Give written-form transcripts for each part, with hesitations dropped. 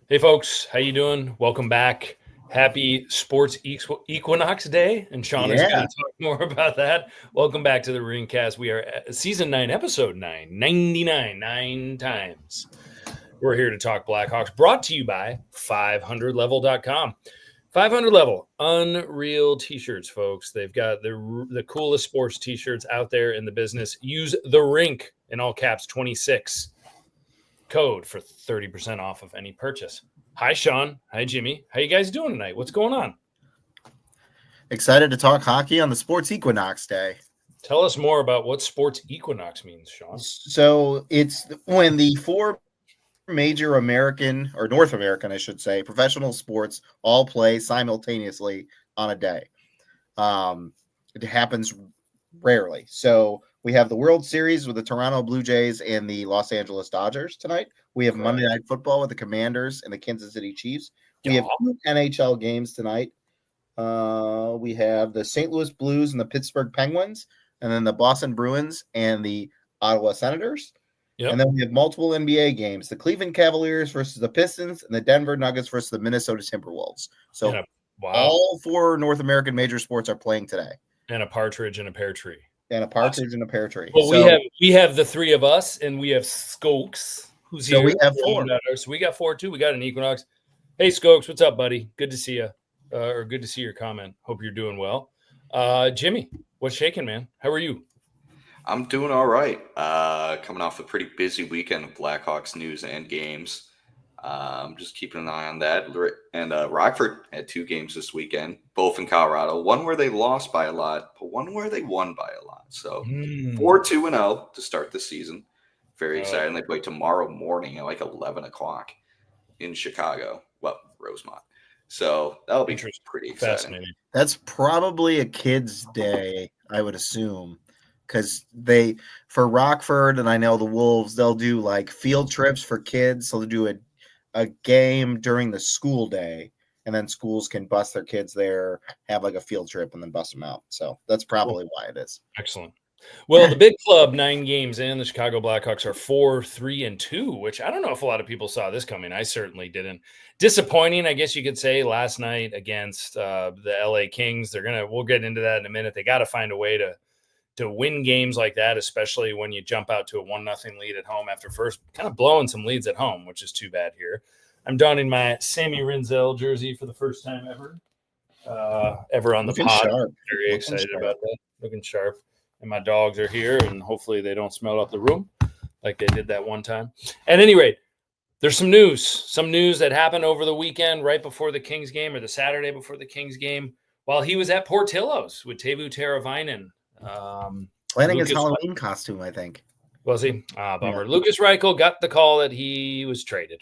Hey folks, how you doing? Welcome back. Happy Sports Equinox Day, and Sean is going to Yeah. talk more about that. Welcome back to the Rinkcast. We are at season 9, episode 9, 99, 9 times. We're here to talk Blackhawks, brought to you by 500level.com. 500 Level, unreal t-shirts, folks. They've got the coolest sports t-shirts out there in the business. Use the Rink in all caps 26 code for 30% off of any purchase. Hi, Sean. Hi, Jimmy. How you guys doing tonight? What's going on? Excited to talk hockey on the Sports Equinox Day. Tell us more about what Sports Equinox means, Sean. So it's when the four major American, or North American, I should say, professional sports all play simultaneously on a day. It happens rarely. So we have the World Series with the Toronto Blue Jays and the Los Angeles Dodgers tonight. We have Monday Night Football with the Commanders and the Kansas City Chiefs. We have two NHL games tonight. We have the St. Louis Blues and the Pittsburgh Penguins, and then the Boston Bruins and the Ottawa Senators. Yep. And then we have multiple NBA games, the Cleveland Cavaliers versus the Pistons and the Denver Nuggets versus the Minnesota Timberwolves. So all four North American major sports are playing today. And a partridge in a pear tree. And a partridge in a pear tree. Well, we have the three of us, and we have Skokes, who's here. So we have four. So we got four, too. We got an Equinox. Hey, Skokes, what's up, buddy? Good to see you. Or good to see your comment. Hope you're doing well. Jimmy, what's shaking, man? How are you? I'm doing all right. Coming off a pretty busy weekend of Blackhawks news and games. Just keeping an eye on that. And Rockford had two games this weekend, both in Colorado. One where they lost by a lot, but one where they won by a lot. So 4-2-0 to start the season. Very exciting. They play tomorrow morning at like 11 o'clock in Chicago. Well, Rosemont. So that'll be pretty exciting. That's probably a kid's day, I would assume, because for Rockford, and I know the Wolves, they'll do like field trips for kids. So they'll do a game during the school day, and then schools can bus their kids there, have like a field trip, and then bust them out. So that's probably why it is. Excellent. Well, the big club, 9 games in, the Chicago Blackhawks are 4-3-2, which I don't know if a lot of people saw this coming. I certainly didn't. Disappointing, I guess you could say, last night against the LA Kings. We'll get into that in a minute. They got to find a way to win games like that, especially when you jump out to a 1-0 lead at home after first kind of blowing some leads at home, which is too bad here. I'm donning my Sammy Rinzel jersey for the first time ever on the pod. Sharp. Very excited about that. Looking sharp. And my dogs are here, and hopefully they don't smell out the room like they did that one time. At any rate, there's some news that happened over the weekend right before the Kings game, or the Saturday before the Kings game, while he was at Portillo's with Teuvo Teravainen. Planning his Halloween costume, I think. Was he? Bummer. Yeah. Lukas Reichel got the call that he was traded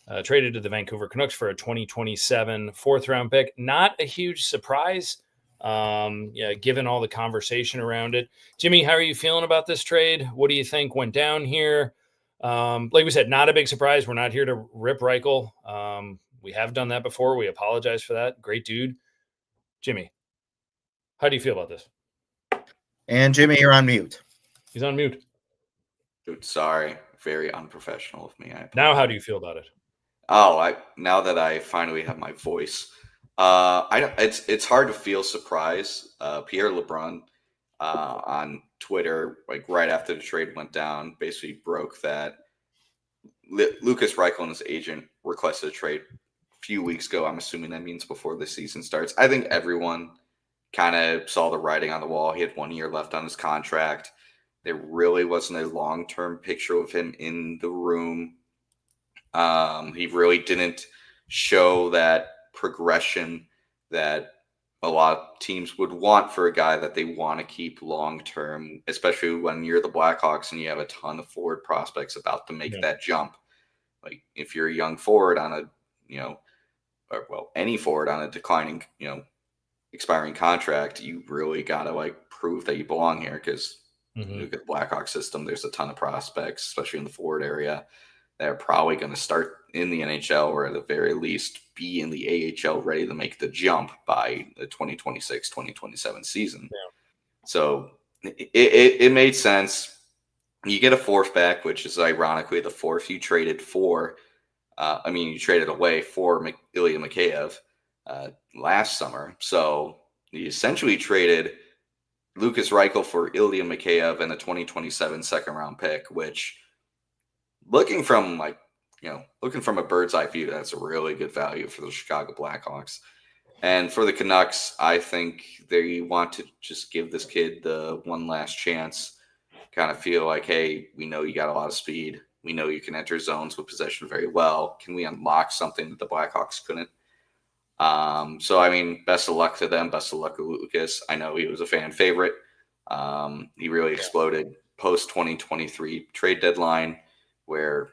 to the Vancouver Canucks for a 2027 4th-round pick. Not a huge surprise. Given all the conversation around it. Jimmy, how are you feeling about this trade? What do you think went down here? Like we said, not a big surprise. We're not here to rip Reichel. We have done that before. We apologize for that. Great dude. Jimmy, how do you feel about this? And Jimmy, you're on mute. He's on mute. Dude, sorry. Very unprofessional of me. Now, how do you feel about it? Now that I finally have my voice. It's hard to feel surprise. Pierre LeBrun on Twitter, like right after the trade went down, basically broke that Lukas Reichel and his agent requested a trade a few weeks ago. I'm assuming that means before the season starts. I think everyone kind of saw the writing on the wall. He had 1 year left on his contract. There really wasn't a long-term picture of him in the room. He really didn't show that progression that a lot of teams would want for a guy that they want to keep long term, especially when you're the Blackhawks and you have a ton of forward prospects about to make that jump. Like if you're a young forward on any forward on a declining, expiring contract, you really got to prove that you belong here, because look at the Blackhawks system. There's a ton of prospects, especially in the forward area, that are probably going to start in the NHL, or at the very least be in the AHL, ready to make the jump by the 2026-2027 season. Yeah. So it made sense. You get a fourth back, which is ironically the fourth you traded for You traded away for Ilya Mikheyev last summer. So you essentially traded Lukas Reichel for Ilya Mikheyev and a 2027 second round pick, which looking from a bird's eye view, that's a really good value for the Chicago Blackhawks. And for the Canucks, I think they want to just give this kid the one last chance, kind of feel like, hey, we know you got a lot of speed. We know you can enter zones with possession very well. Can we unlock something that the Blackhawks couldn't? Best of luck to them. Best of luck to Lucas. I know he was a fan favorite. He really exploded post 2023 trade deadline where,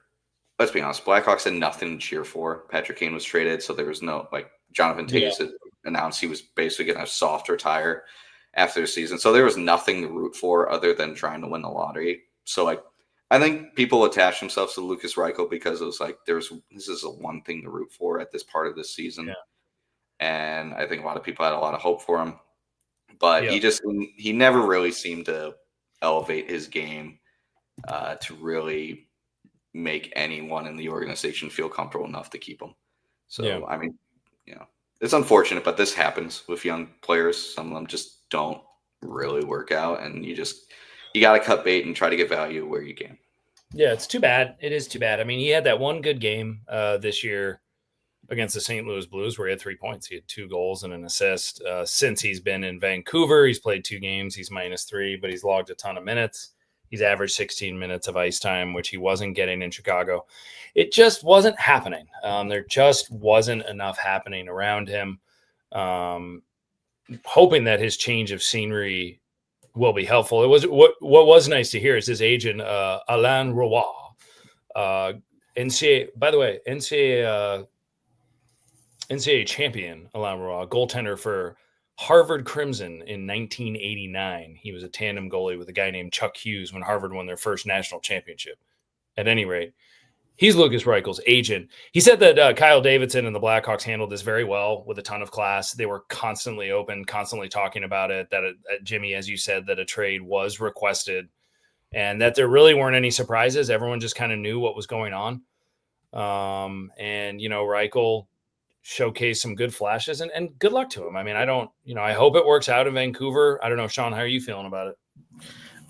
let's be honest, Blackhawks had nothing to cheer for. Patrick Kane was traded, so there was no, Jonathan Toews had announced he was basically going to soft retire after the season. So there was nothing to root for other than trying to win the lottery. So, I think people attach themselves to Lukas Reichel because it was this is a one thing to root for at this part of this season. Yeah. And I think a lot of people had a lot of hope for him. But he never really seemed to elevate his game to really make anyone in the organization feel comfortable enough to keep him. So, it's unfortunate, but this happens with young players. Some of them just don't really work out, and you got to cut bait and try to get value where you can. Yeah, it's too bad. It is too bad. I mean, he had that one good game this year against the St. Louis Blues where he had 3 points. He had 2 goals and an assist. Since he's been in Vancouver, he's played 2 games. He's -3, but he's logged a ton of minutes. He's averaged 16 minutes of ice time, which he wasn't getting in Chicago. It just wasn't happening. There just wasn't enough happening around him. Hoping that his change of scenery will be helpful. It was what was nice to hear is his agent, Alain Roy, NCAA champion Alain Roy, goaltender for Harvard Crimson in 1989. He was a tandem goalie with a guy named Chuck Hughes when Harvard won their first national championship. At any rate, he's Lukas Reichel's agent. He said that Kyle Davidson and the Blackhawks handled this very well with a ton of class. They were constantly open, constantly talking about it, that Jimmy, as you said, that a trade was requested and that there really weren't any surprises. Everyone just kind of knew what was going on. Reichel showcase some good flashes and good luck to him. I mean, I hope it works out in Vancouver. I don't know, Sean, how are you feeling about it?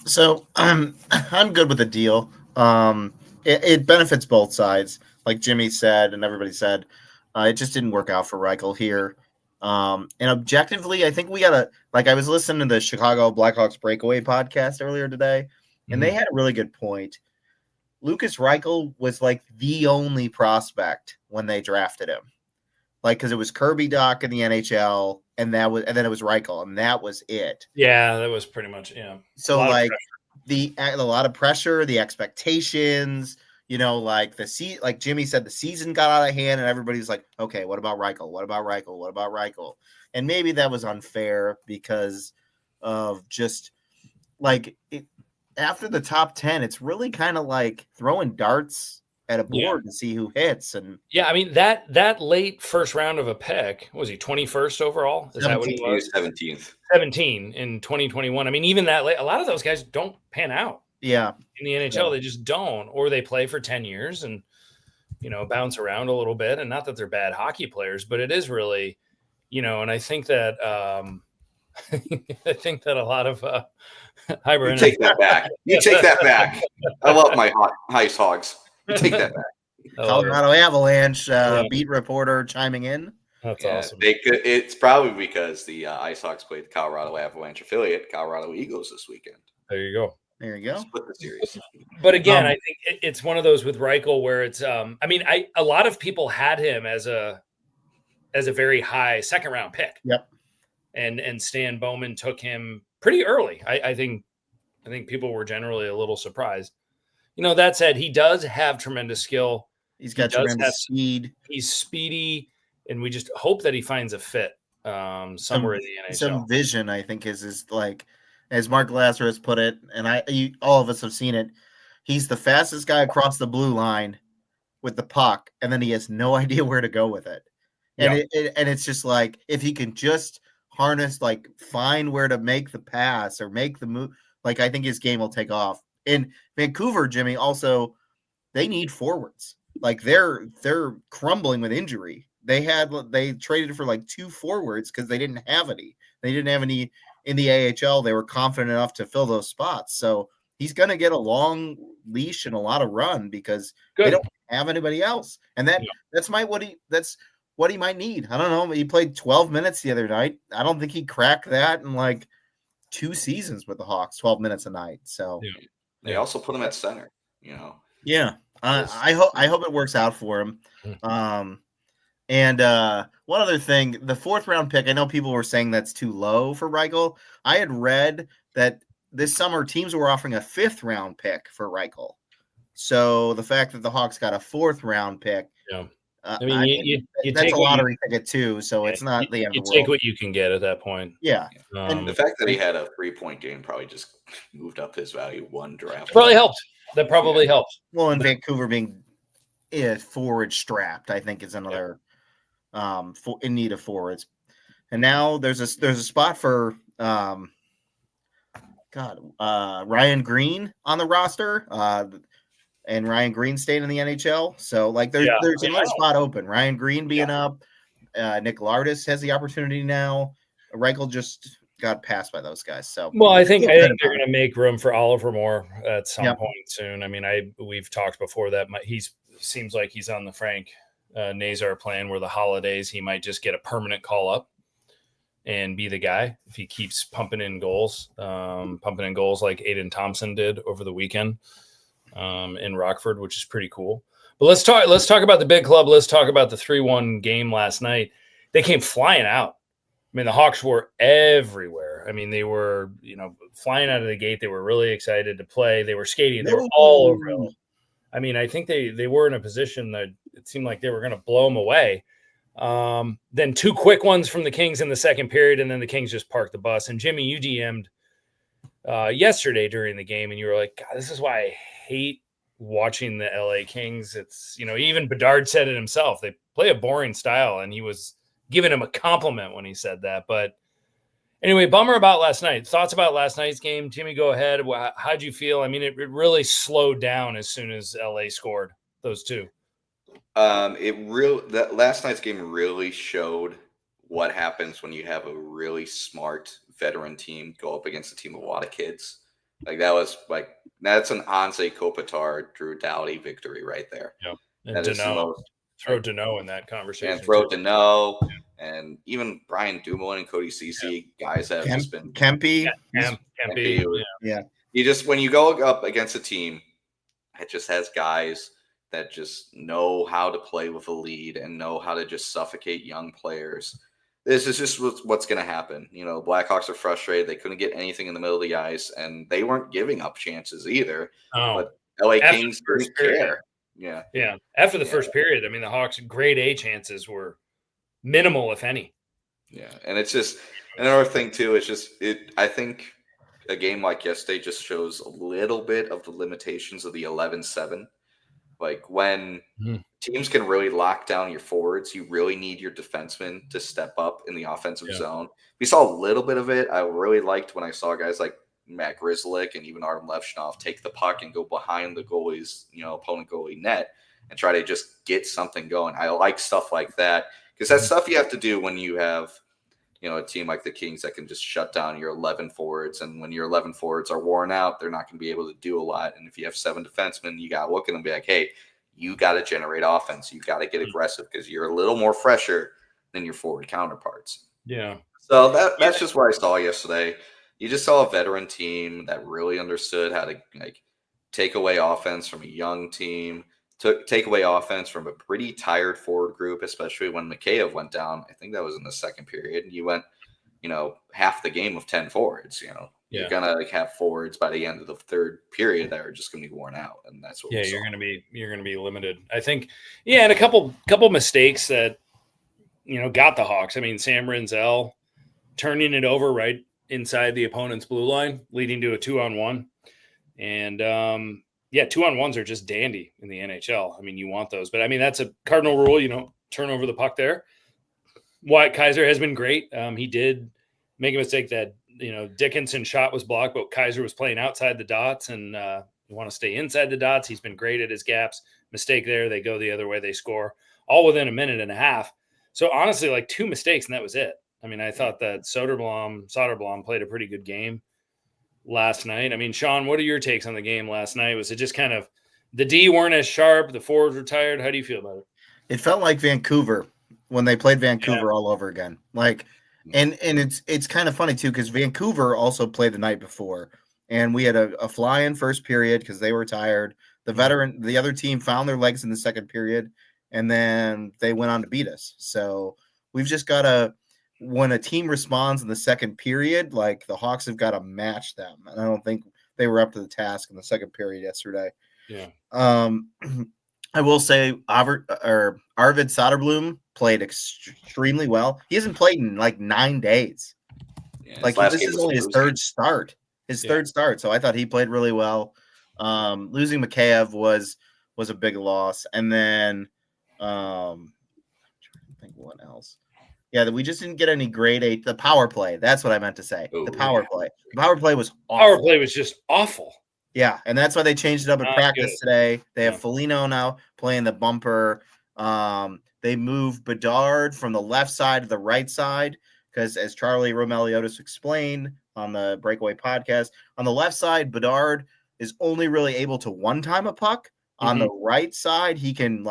So I'm good with the deal. It benefits both sides. Like Jimmy said, and everybody said, it just didn't work out for Reichel here. And objectively, I think we gotta, I was listening to the Chicago Blackhawks Breakaway podcast earlier today, and they had a really good point. Lukas Reichel was the only prospect when they drafted him. Because it was Kirby Doc in the NHL, and then it was Reichel, and that was it. Yeah, that was pretty much So a lot of pressure, the expectations, like Jimmy said, the season got out of hand, and everybody's like, okay, what about Reichel? What about Reichel? What about Reichel? And maybe that was unfair because of just after the top 10, it's really kind of like throwing darts at a board to see who hits. And that late first round of a pick, what was he 21st overall? Is 17th. That what he was? 17 in 2021. I mean, even that late, a lot of those guys don't pan out. Yeah. In the NHL, they just don't, or they play for 10 years and, bounce around a little bit. And not that they're bad hockey players, but it is really, and I think that, a lot of, You take that back. You take that back. I love my IceHogs. You take that back. Colorado Avalanche beat reporter chiming in. That's awesome. It's probably because the IceHogs played the Colorado Avalanche affiliate, Colorado Eagles, this weekend. There you go. Split the series. But again, I think it's one of those with Reichel where it's. A lot of people had him as a very high second round pick. Yep. And Stan Bowman took him pretty early. I think people were generally a little surprised. That said, he does have tremendous skill. He's got tremendous speed. He's speedy, and we just hope that he finds a fit somewhere in the NHL. Some vision, I think, is as Mark Lazarus put it, and all of us have seen it. He's the fastest guy across the blue line with the puck, and then he has no idea where to go with it. And it's just if he can just harness, find where to make the pass or make the move, I think his game will take off. In Vancouver, Jimmy, also, they need forwards. like they're crumbling with injury. They traded for like 2 forwards because they didn't have any. They didn't have any in the AHL. They were confident enough to fill those spots. So he's going to get a long leash and a lot of run because they don't have anybody else. And that's what he might need. I don't know. He played 12 minutes the other night. I don't think he cracked that in like 2 seasons with the Hawks, 12 minutes a night. So they also put him at center, Yeah. I hope it works out for him. And one other thing, the 4th round pick, I know people were saying that's too low for Reichel. I had read that this summer teams were offering a 5th round pick for Reichel. So the fact that the Hawks got a 4th round pick, I mean, that's a lottery ticket too. So it's not the end of the world. You take what you can get at that point. Yeah. And the fact that he had a 3-point game probably just moved up his value 1 draft. Probably helped. That probably helped. Well, in Vancouver being forward strapped, I think is another in need of forwards. And now there's a spot for Ryan Green on the roster, and Ryan Green staying in the NHL. So like there's another spot open. Ryan Green being up, Nick Lardis has the opportunity now. Reichel just got passed by those guys. So I think they're going to make room for Oliver Moore at some point soon. I mean, we've talked before that seems like he's on the Frank Nazar plan where the holidays he might just get a permanent call up and be the guy if he keeps pumping in goals like Aiden Thompson did over the weekend in Rockford, which is pretty cool. But let's talk about the big club. Let's talk about the 3-1 game last night. They came flying out. I mean, the Hawks were everywhere. I mean, they were, flying out of the gate. They were really excited to play. They were skating. They were all over it. I mean, I think they were in a position that it seemed like they were going to blow them away. Then 2 quick ones from the Kings in the second period, and then the Kings just parked the bus. And Jimmy, you DM'd yesterday during the game, and you were like, God, this is why I hate watching the LA Kings. It's, even Bedard said it himself. They play a boring style, and he was giving him a compliment when he said that. But anyway, bummer about last night. Thoughts about last night's game? Jimmy, go ahead. How'd you feel? I mean, it really slowed down as soon as LA scored those 2. That last night's game really showed what happens when you have a really smart veteran team go up against a team of a lot of kids. Like that's an Anze Kopitar, Drew Doughty victory right there. Yeah, and throw Deneau in that conversation. And throw Deneau, and even Brian Dumoulin and Cody Ceci, guys have just been Kempe. Yeah. You just, when you go up against a team that just has guys that just know how to play with a lead and know how to just suffocate young players, this is just what's going to happen. Blackhawks are frustrated. They couldn't get anything in the middle of the ice, and they weren't giving up chances either. But LA Kings didn't care. Yeah. After the first period, I mean, the Hawks' grade A chances were minimal, if any. Yeah, and it's just another thing too. I think a game like yesterday just shows a little bit of the limitations of the 11-7. Like when teams can really lock down your forwards, you really need your defensemen to step up in the offensive zone. We saw a little bit of it. I really liked when I saw guys like Matt Grzelcyk and even Artem Levshunov take the puck and go behind the goalie's, opponent goalie net and try to just get something going. I like stuff like that because that's stuff you have to do when you have, a team like the Kings that can just shut down your 11 forwards. And when your 11 forwards are worn out, they're not going to be able to do a lot. And if you have 7 defensemen, you got to look at them and be like, hey, you got to generate offense. You got to get aggressive because you're a little more fresher than your forward counterparts. Yeah. So that's just what I saw yesterday. You just saw a veteran team that really understood how to take away offense from a young team, take away offense from a pretty tired forward group, especially when Mikheyev went down. I think that was in the second period. You went, half the game of 10 forwards. You're gonna have forwards by the end of the third period that are just gonna be worn out, and that's what. Yeah, you're gonna be limited. I think. Yeah, and a couple mistakes that got the Hawks. I mean, Sam Rinzel turning it over right inside the opponent's blue line, leading to a 2-on-1, and 2-on-1s are just dandy in the NHL. I mean, you want those, but I mean that's a cardinal rule. Turn over the puck there. Wyatt Kaiser has been great. He did make a mistake that Dickinson's shot was blocked, but Kaiser was playing outside the dots and You want to stay inside the dots. He's been great at his gaps. Mistake there, they go the other way, they score all within a minute and a half. So honestly, like 2 mistakes and that was it. I mean, I thought that Soderblom played a pretty good game last night. I mean, Sean, what are your takes on the game last night? Was it just kind of the D weren't as sharp, the forwards were tired? How do you feel about it? It felt like Vancouver when they played Vancouver all over again. Like, and it's kind of funny too because Vancouver also played the night before, and we had a fly-in first period because they were tired. The other team found their legs in the second period, and then they went on to beat us. So we've just got to, when a team responds in the second period, like the Hawks have got to match them. And I don't think they were up to the task in the second period yesterday. Yeah. I will say Arvid Soderblom played extremely well. He hasn't played in like 9 days. Yeah, like this is only his third start. Third start. So I thought he played really well. Losing Mikheyev was a big loss. And then I'm trying to think what else. Yeah, we just didn't get any grade 8. The power play. That's what I meant to say. The power play. The power play was awful. Power play was just awful. Yeah, and that's why they changed it up in practice today. They have Foligno now playing the bumper. They moved Bedard from the left side to the right side because, as Charlie Romeliotis explained on the Breakaway podcast, on the left side, Bedard is only really able to one-time a puck. On the right side, he can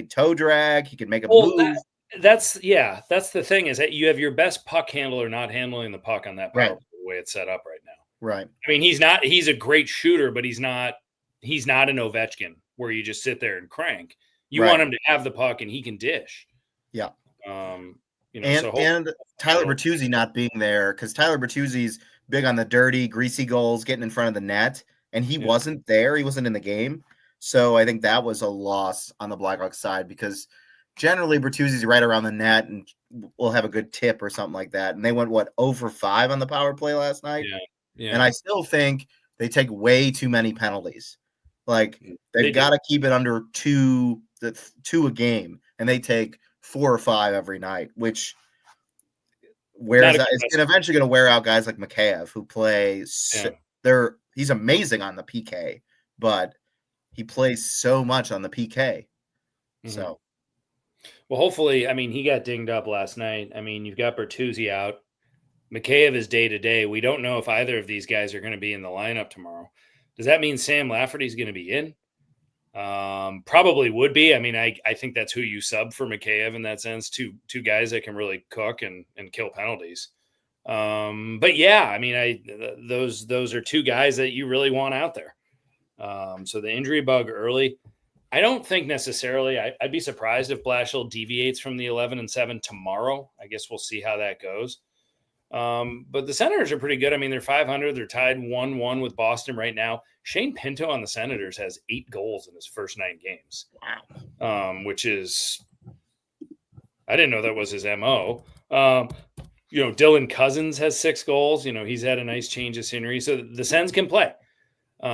toe drag, he can make a move. That's the thing is that you have your best puck handler not handling the puck on that power play the way it's set up right now. Right. I mean, he's a great shooter, but he's not an Ovechkin where you just sit there and crank. You want him to have the puck and he can dish. Yeah. And Tyler Bertuzzi not being there because Tyler Bertuzzi's big on the dirty, greasy goals, getting in front of the net, and he wasn't there. He wasn't in the game. So I think that was a loss on the Blackhawks side because generally Bertuzzi's right around the net and will have a good tip or something like that. And they went, 0 for 5 on the power play last night? Yeah. Yeah. And I still think they take way too many penalties. Like they've got to keep it under 2 a game, and they take 4 or 5 every night, which wears out. It's eventually going to wear out guys like Mikheyev who play. He's amazing on the PK, but he plays so much on the PK. Mm-hmm. So, well, hopefully, I mean, he got dinged up last night. I mean, you've got Bertuzzi out. Mikheyev is day-to-day. We don't know if either of these guys are going to be in the lineup tomorrow. Does that mean Sam Lafferty's going to be in? Probably would be. I mean, I think that's who you sub for Mikheyev in that sense. Two guys that can really cook and kill penalties. But yeah, I mean, those are 2 guys that you really want out there. So the injury bug early, I don't think necessarily. I'd be surprised if Blashill deviates from the 11-7 tomorrow. I guess we'll see how that goes. But the Senators are pretty good. I mean, they're 500. They're tied 1-1 with Boston right now. Shane Pinto on the Senators has 8 goals in his first 9 games. Wow. Which is, I didn't know that was his MO. Dylan Cousins has 6 goals. He's had a nice change of scenery. So the Sens can play. They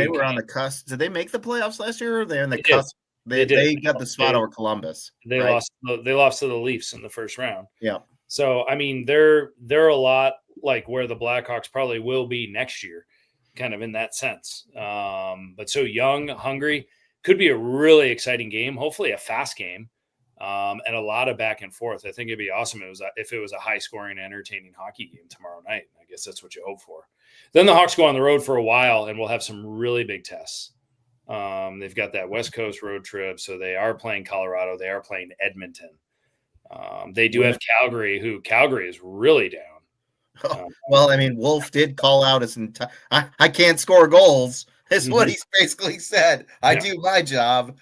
were on the cusp. Did they make the playoffs last year? Or they're in the cusp. They got the spot over Columbus. They lost to the Leafs in the first round. Yeah. So, I mean, they're a lot like where the Blackhawks probably will be next year, kind of in that sense. But so young, hungry, could be a really exciting game, hopefully a fast game, and a lot of back and forth. I think it'd be awesome if it was a high-scoring, entertaining hockey game tomorrow night. I guess that's what you hope for. Then the Hawks go on the road for a while, and we'll have some really big tests. They've got that West Coast road trip, so they are playing Colorado. They are playing Edmonton. They do have Calgary, Calgary is really down. Well, I mean, Wolf did call out his entire I can't score goals. Is what he's basically said. I do my job.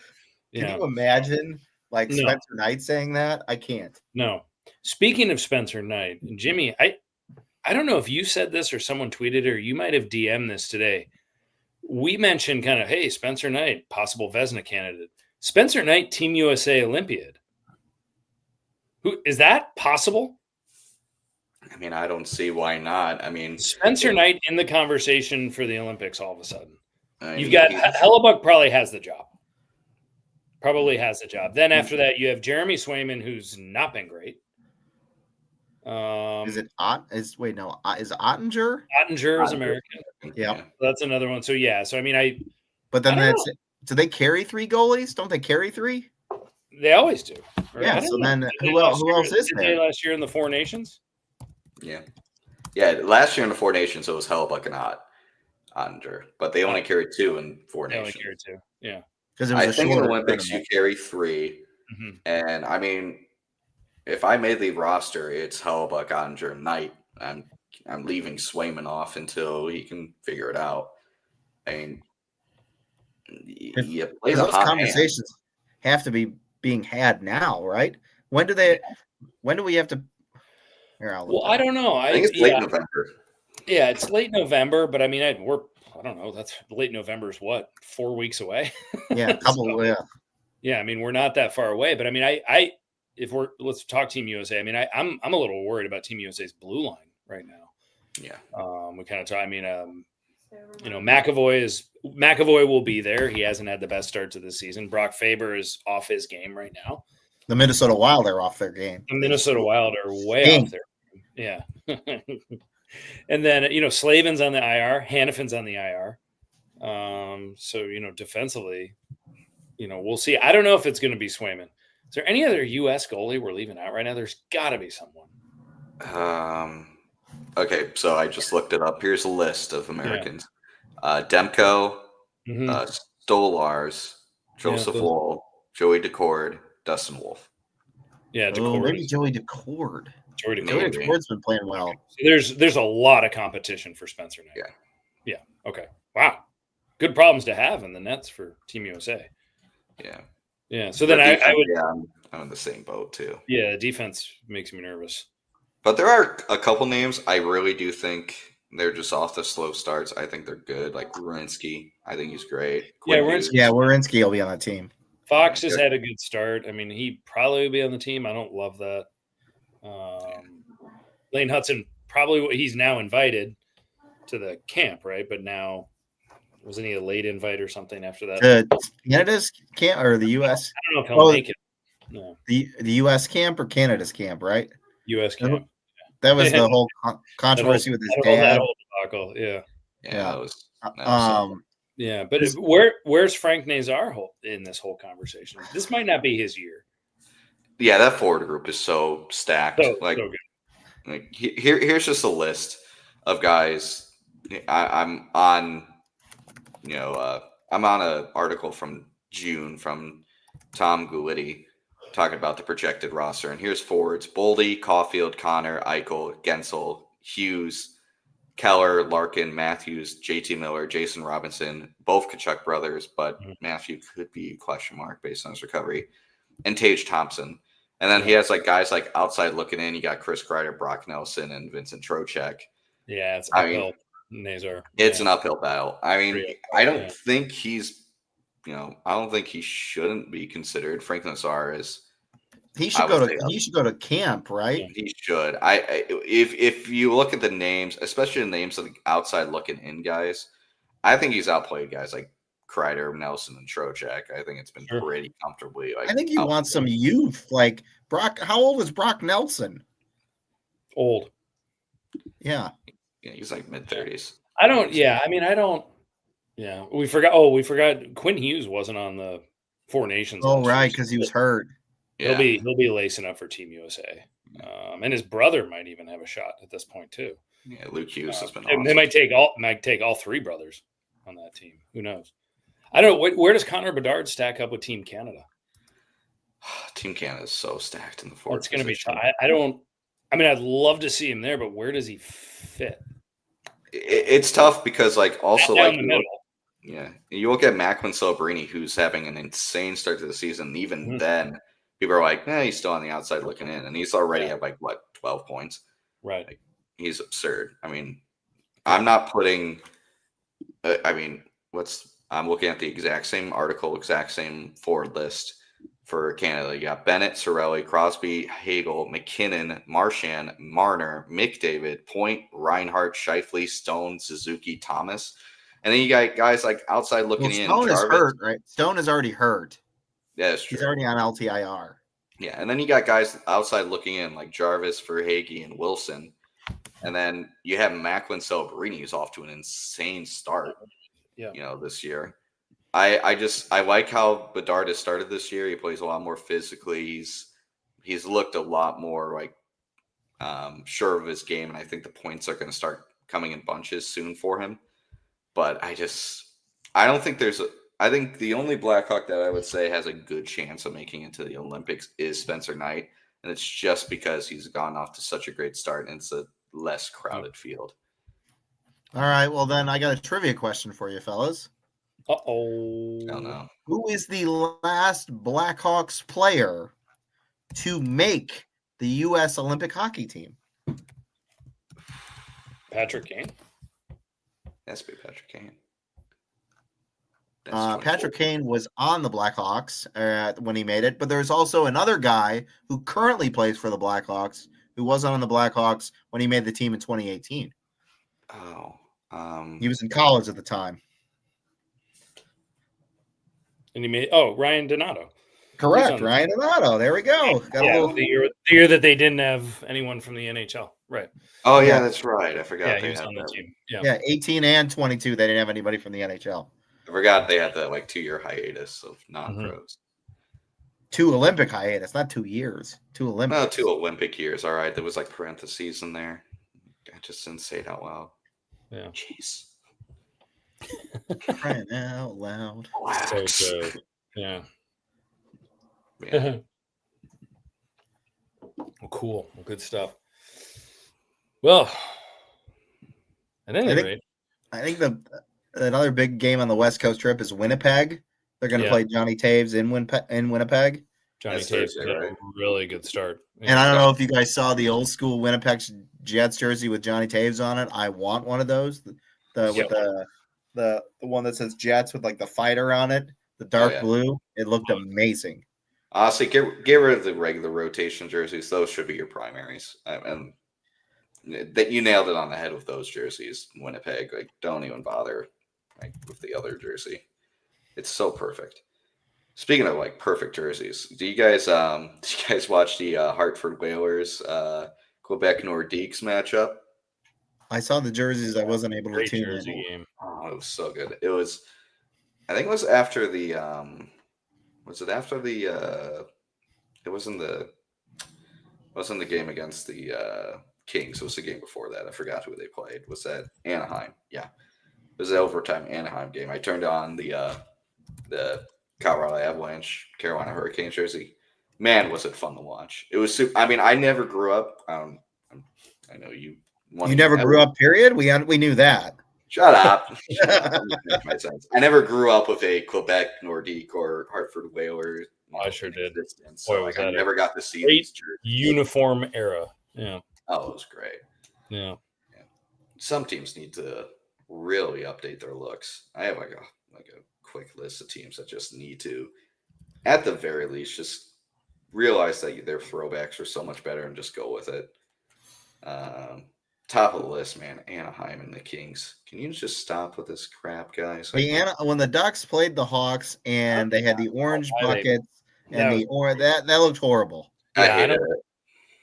Can you imagine Spencer Knight saying that? I can't. No. Speaking of Spencer Knight, Jimmy, I don't know if you said this or someone tweeted it or you might have DM'd this today. We mentioned kind of, hey, Spencer Knight, possible Vezina candidate. Spencer Knight, Team USA Olympiad. Who is that possible? I mean, I don't see why not. I mean, Spencer Knight in the conversation for the Olympics all of a sudden. You've got Hellebuck probably has the job. Then after that, you have Jeremy Swayman, who's not been great. Is it Is Ottinger? Ottinger is American. Yeah. That's another one. So yeah. So I mean, But then do they carry 3 goalies? Don't they carry 3? They always do. Right? Yeah. So then who else is there? Last year in the Four Nations? Yeah. Last year in the Four Nations, it was Hellebuyck and Ottinger, but they only carried 2 in Four Nations. They only carried 2. Yeah. Because I think in the Olympics you carry 3, and I mean, if I made the roster, it's Hellebuyck, Ottinger, Knight. I'm leaving Swayman off until he can figure it out. I mean, those conversations have to be being had now, right? When do we have to? Well, I don't know. I think it's late November. Yeah, it's late November, but I mean, I don't know. That's late November is what, 4 weeks away? Yeah, a couple. Yeah, I mean, we're not that far away, but I mean, let's talk Team USA. I mean, I'm a little worried about Team USA's blue line right now. Yeah. We kind of talk. I mean, McAvoy will be there. He hasn't had the best start to the season. Brock Faber is off his game right now. The Minnesota Wild are off their game. The Minnesota Wild are way off their game. Yeah. And then, Slavin's on the IR. Hannafin's on the IR. So, defensively, we'll see. I don't know if it's going to be Swayman. Is there any other U.S. goalie we're leaving out right now? There's got to be someone. Okay, so I just looked it up. Here's a list of Americans. Demko, Stolars, Joseph Woll, Joey Decord, Dustin Wolf. Yeah, Decord. Maybe Joey Decord. Joey Decord's been playing well. So there's a lot of competition for Spencer Knight. Yeah. Okay. Wow. Good problems to have in the nets for Team USA. Yeah. So then I would. Yeah, I'm in the same boat too. Yeah, defense makes me nervous. But there are a couple names I really do think they're just off the slow starts. I think they're good. Like Werenski, I think he's great. Werenski will be on the team. Fox has had a good start. I mean, he probably will be on the team. I don't love that. Lane Hudson he's now invited to the camp, right? But now wasn't he a late invite or something after that? Canada's camp or the U.S. I don't know if he'll make it. No, the U.S. camp or Canada's camp, right? U.S. camp. That was the whole controversy with his dad. That whole debacle. Yeah. That was yeah, but where's Frank Nazar in this whole conversation? This might not be his year. Yeah, that forward group is so stacked. So good. Here's just a list of guys. I'm on. I'm on an article from June from Tom Gulitti talking about the projected roster, and here's forwards: Boldy, Caulfield, Connor, Eichel, Gensel, Hughes, Keller, Larkin, Matthews, JT Miller, Jason Robinson, both Kachuk brothers, but Matthew could be a question mark based on his recovery, and Tage Thompson. And then he has guys outside looking in. You got Chris Kreider, Brock Nelson, and Vincent Trocheck. Yeah, it's uphill. Nazar. It's an uphill battle. I mean, I don't think he's, I don't think he shouldn't be considered. Frank Nazar is. He should go to camp, right? He should. If you look at the names, especially the names of the outside looking in guys, I think he's outplayed guys like Kreider, Nelson, and Trocheck. I think it's been pretty comfortably. I think he wants some youth, like Brock. How old is Brock Nelson? Old. Yeah. Yeah, he's mid-30s. I don't. Yeah, I mean, I don't. Yeah, we forgot. Oh, we forgot. Quinn Hughes wasn't on the Four Nations. Oh, right, because he was hurt. Yeah. He'll be lacing up for Team USA, and his brother might even have a shot at this point too. Yeah, Luke Hughes has been. Awesome. They might take all 3 brothers on that team. Who knows? I don't know. Where does Connor Bedard stack up with Team Canada? Team Canada is so stacked in the forward. It's going to be tough. I mean, I'd love to see him there, but where does he fit? It's tough because also down the middle. You look at Macklin Celebrini, who's having an insane start to the season. Even then, people are like, he's still on the outside looking in, and he's already at 12 points. Right. He's absurd. I mean, I'm not putting. I'm looking at the exact same article, exact same forward list for Canada. You got Bennett, Cirelli, Crosby, Hagel, McKinnon, Marchand, Marner, McDavid, Point, Reinhart, Scheifele, Stone, Suzuki, Thomas. And then you got guys outside looking in. Stone is hurt, right? Stone is already hurt. Yeah, that's true. He's already on LTIR. Yeah, and then you got guys outside looking in like Jarvis, Verhaeghe, and Wilson. And then you have Macklin Celebrini, who's off to an insane start, this year. I like how Bedard has started this year. He plays a lot more physically. He's looked a lot more like sure of his game, and I think the points are going to start coming in bunches soon for him. But I don't think I think the only Blackhawk that I would say has a good chance of making it to the Olympics is Spencer Knight, and it's just because he's gone off to such a great start, and it's a less crowded field. All right, well then I got a trivia question for you, fellas. Uh-oh. Oh no. Who is the last Blackhawks player to make the U.S. Olympic hockey team? Patrick Kane? That's be Patrick Kane. Patrick Kane was on the Blackhawks when he made it, but there's also another guy who currently plays for the Blackhawks who wasn't on the Blackhawks when he made the team in 2018. Oh. He was in college at the time. And he made Ryan Donato. Correct, Ryan Donato. There we go. The year that they didn't have anyone from the NHL. Right. Oh yeah, that's right. I forgot. Yeah, they he was had on the that. team. Yeah, 18 and 22. They didn't have anybody from the NHL. I forgot they had that 2-year hiatus of non-pros. 2 Olympic hiatus, not 2 years. 2 Olympic. No, 2 Olympic years. All right, there was parentheses in there. I just didn't say it out loud. Yeah. Jeez. Crying out loud. So good. Yeah. Well, cool. Well, good stuff. Well, at any rate, I think another big game on the West Coast trip is Winnipeg. They're going to play Johnny Taves in Winnipeg. Johnny Taves had a really good start. And I don't know if you guys saw the old school Winnipeg Jets jersey with Johnny Taves on it. I want one of those. With the one that says Jets with the fighter on it, the dark blue. It looked amazing. Honestly, get rid of the regular rotation jerseys. Those should be your primaries. And that you nailed it on the head with those jerseys. Winnipeg, don't even bother with the other jersey. It's so perfect. Speaking of perfect jerseys, do you guys watch the Hartford Whalers Quebec Nordiques matchup? I saw the jerseys. I wasn't able to tune in. Game. Oh, it was so good. It was. I think it was after the. Was it after the? It wasn't the game against the Kings. It was the game before that. I forgot who they played. Was that Anaheim? Yeah, it was an overtime Anaheim game. I turned on the Colorado Avalanche, Carolina Hurricanes jersey. Man, was it fun to watch. It was super. I mean, I never grew up. I know you. You never grew up, period? We knew that. Shut up. My sense. I never grew up with a Quebec Nordique or Hartford Whalers. I sure did. So I never got to see these jerseys. Uniform era. Yeah. Oh, it was great. Yeah. Some teams need to really update their looks. I have a quick list of teams that just need to, at the very least, just realize that their throwbacks are so much better and just go with it. Top of the list, man, Anaheim and the Kings. Can you just stop with this crap, guys? When the Ducks played the Hawks and they had the orange buckets and that looked horrible. Yeah,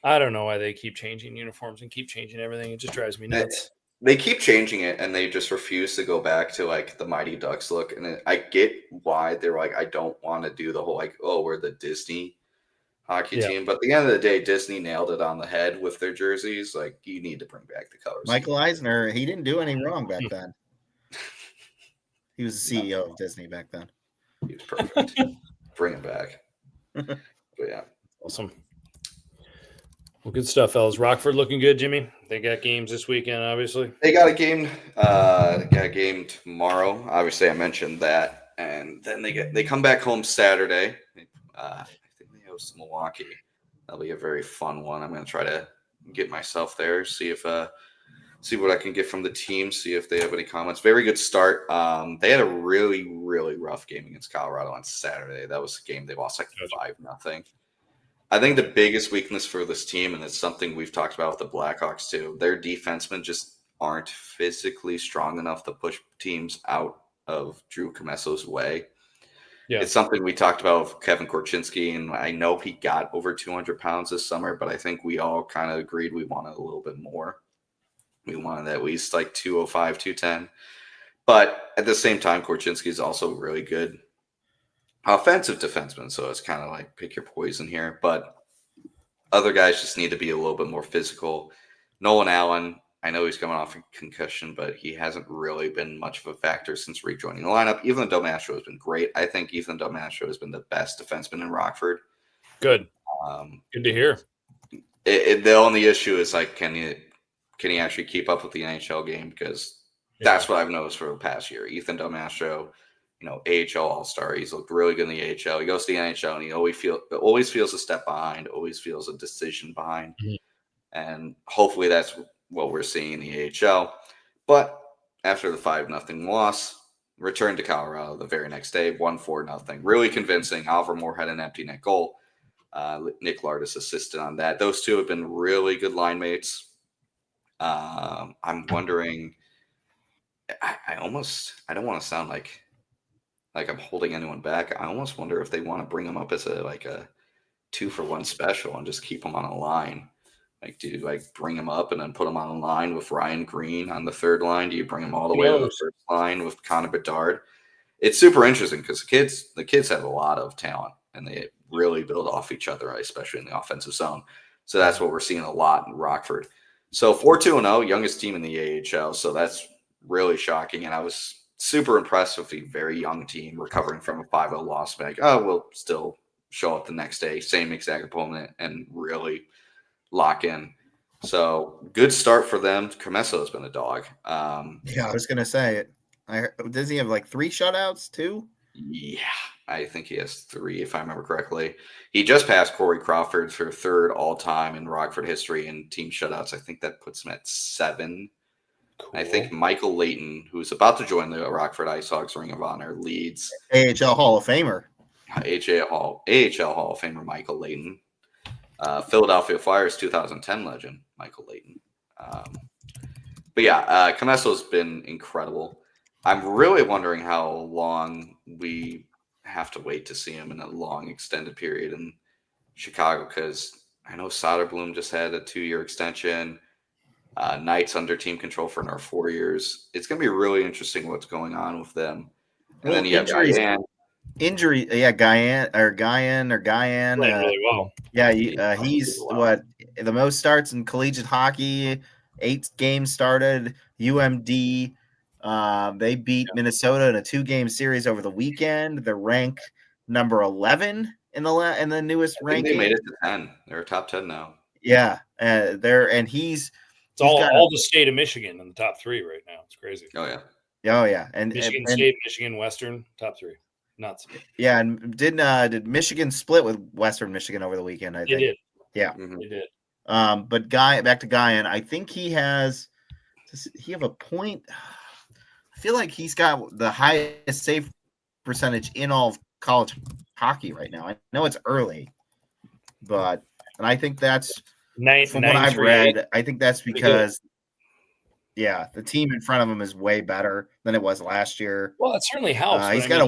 I don't know why they keep changing uniforms and keep changing everything. It just drives me nuts. They keep changing it, and they just refuse to go back to the Mighty Ducks look. And I get why they're I don't want to do the whole we're the Disney hockey team. But at the end of the day, Disney nailed it on the head with their jerseys. You need to bring back the colors. Michael Eisner, he didn't do any wrong back then. He was the CEO of Disney back then. He was perfect. Bring him back. But yeah. Awesome. Well, good stuff, fellas. Rockford looking good, Jimmy. They got games this weekend, obviously. They got a game. Got a game tomorrow. Obviously, I mentioned that, and then they come back home Saturday. I think they host Milwaukee. That'll be a very fun one. I'm going to try to get myself there, see what I can get from the team, see if they have any comments. Very good start. They had a really, really rough game against Colorado on Saturday. That was a game they lost 5-0. I think the biggest weakness for this team, and it's something we've talked about with the Blackhawks too, their defensemen just aren't physically strong enough to push teams out of Drew Comesso's way. Yeah. It's something we talked about with Kevin Korchinski, and I know he got over 200 pounds this summer, but I think we all kind of agreed we wanted a little bit more. We wanted at least like 205, 210. But at the same time, Korchinski is also really good offensive defenseman, so it's kind of like pick your poison here. But other guys just need to be a little bit more physical. Nolan Allen, I know he's coming off a concussion, but he hasn't really been much of a factor since rejoining the lineup. Ethan Del Mastro has been great. I think Ethan Del Mastro has been the best defenseman in Rockford. Good. Good to hear. The only issue is like, can he actually keep up with the NHL game? Because that's what I've noticed for the past year. Ethan Del Mastro, AHL All-Star. He's looked really good in the AHL. He goes to the NHL and he always feels a step behind, always feels a decision behind. Mm-hmm. And hopefully that's what we're seeing in the AHL. But after the 5-0 loss, returned to Colorado the very next day, 1-4-0. Really convincing. Oliver Moore had an empty net goal. Nick Lardis assisted on that. Those two have been really good line mates. I'm wondering, I don't want to sound like I'm holding anyone back. I almost wonder if they want to bring them up as a 2-for-1 special and just keep them on a line. Like, do you bring him up and then put him on a line with Ryan Green on the third line? Do you bring him all the way to the first line with Connor Bedard? It's super interesting because the kids have a lot of talent and they really build off each other, especially in the offensive zone. So that's what we're seeing a lot in Rockford. So 4-2-0, youngest team in the AHL. So that's really shocking. And I was super impressed with a very young team recovering from a 5-0 loss. We'll still show up the next day, same exact opponent, and really lock in. So good start for them. Carmesso has been a dog. I was gonna say it. Does he have 3 shutouts too? Yeah, I think he has 3 if I remember correctly. He just passed Corey Crawford for 3rd all time in Rockford history in team shutouts. I think that puts him at 7. Cool. I think Michael Layton, who's about to join the Rockford IceHogs Ring of Honor, leads AHL Hall of Famer. AHL Hall of Famer Michael Layton. Philadelphia Flyers 2010 legend, Michael Layton. But yeah, Camesso's been incredible. I'm really wondering how long we have to wait to see him in a long extended period in Chicago, because I know Soderblom just had a 2-year extension. Knights under team control for another 4 years. It's going to be really interesting what's going on with them. And then you have injury. Yeah, Guyan. Playing really well. Yeah, he's the most starts in collegiate hockey. 8 games started. UMD. They beat Minnesota in a 2-game series over the weekend. They're ranked number 11 in the newest ranking. They made it to 10. They're top 10 now. Yeah, he's all the state of Michigan in the top 3 right now. It's crazy. Oh yeah. Oh yeah, and Michigan State, Michigan Western, top 3. Nuts. Yeah, and did Michigan split with Western Michigan over the weekend? I think they did. Yeah, they did. But back to Guyan. I think does he have a point? I feel like he's got the highest save percentage in all of college hockey right now. I know it's early, and I think that's from what I've read. I think that's because the team in front of him is way better than it was last year. Well, it certainly helps. He's got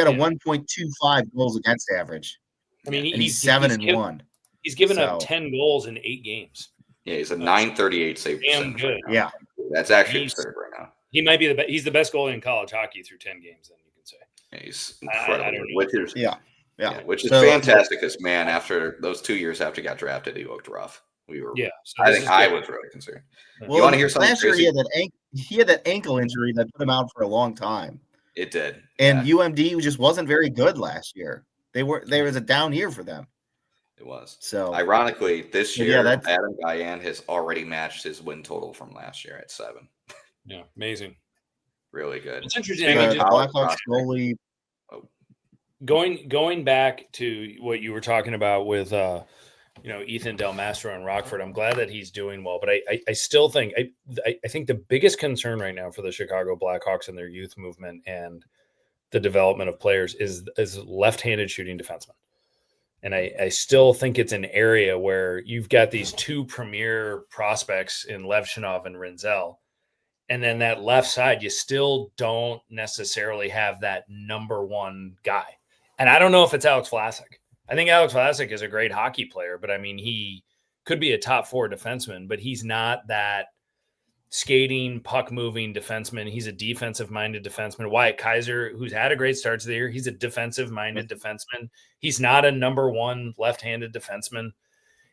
a 1.25 goals against average. I mean, and he's 7-1. He's given up 10 goals in 8 games. Yeah, he's a 938 save percentage. Good. Right now. That's actually absurd right now. He might be he's the best goalie in college hockey through 10 games. Then you can say. Yeah, he's incredible. I don't know. Which is fantastic. Because after those 2 years after he got drafted, he looked rough. I think I was really concerned. Well, you want to hear something crazy? Last year he had that ankle injury that put him out for a long time. It did. And UMD just wasn't very good last year. There was a down year for them. It was. So ironically, this year Adam Guyan has already matched his win total from last year at 7. Yeah, amazing. Really good. It's interesting. Blackhawks goalie. Going back to what you were talking about with Ethan Del Mastro and Rockford, I'm glad that he's doing well, but I still think I think the biggest concern right now for the Chicago Blackhawks and their youth movement and the development of players is left-handed shooting defensemen. And I still think it's an area where you've got these 2 premier prospects in Levchinov and Rinzel, And then that left side, you still don't necessarily have that number one guy. And I don't know if it's Alex Vlasic. I think Alex Vlasic is a great hockey player, but I mean, he could be a top 4 defenseman, but he's not that skating, puck moving defenseman. He's a defensive minded defenseman. Wyatt Kaiser, who's had a great start to the year, he's a defensive minded defenseman. He's not a number one left-handed defenseman.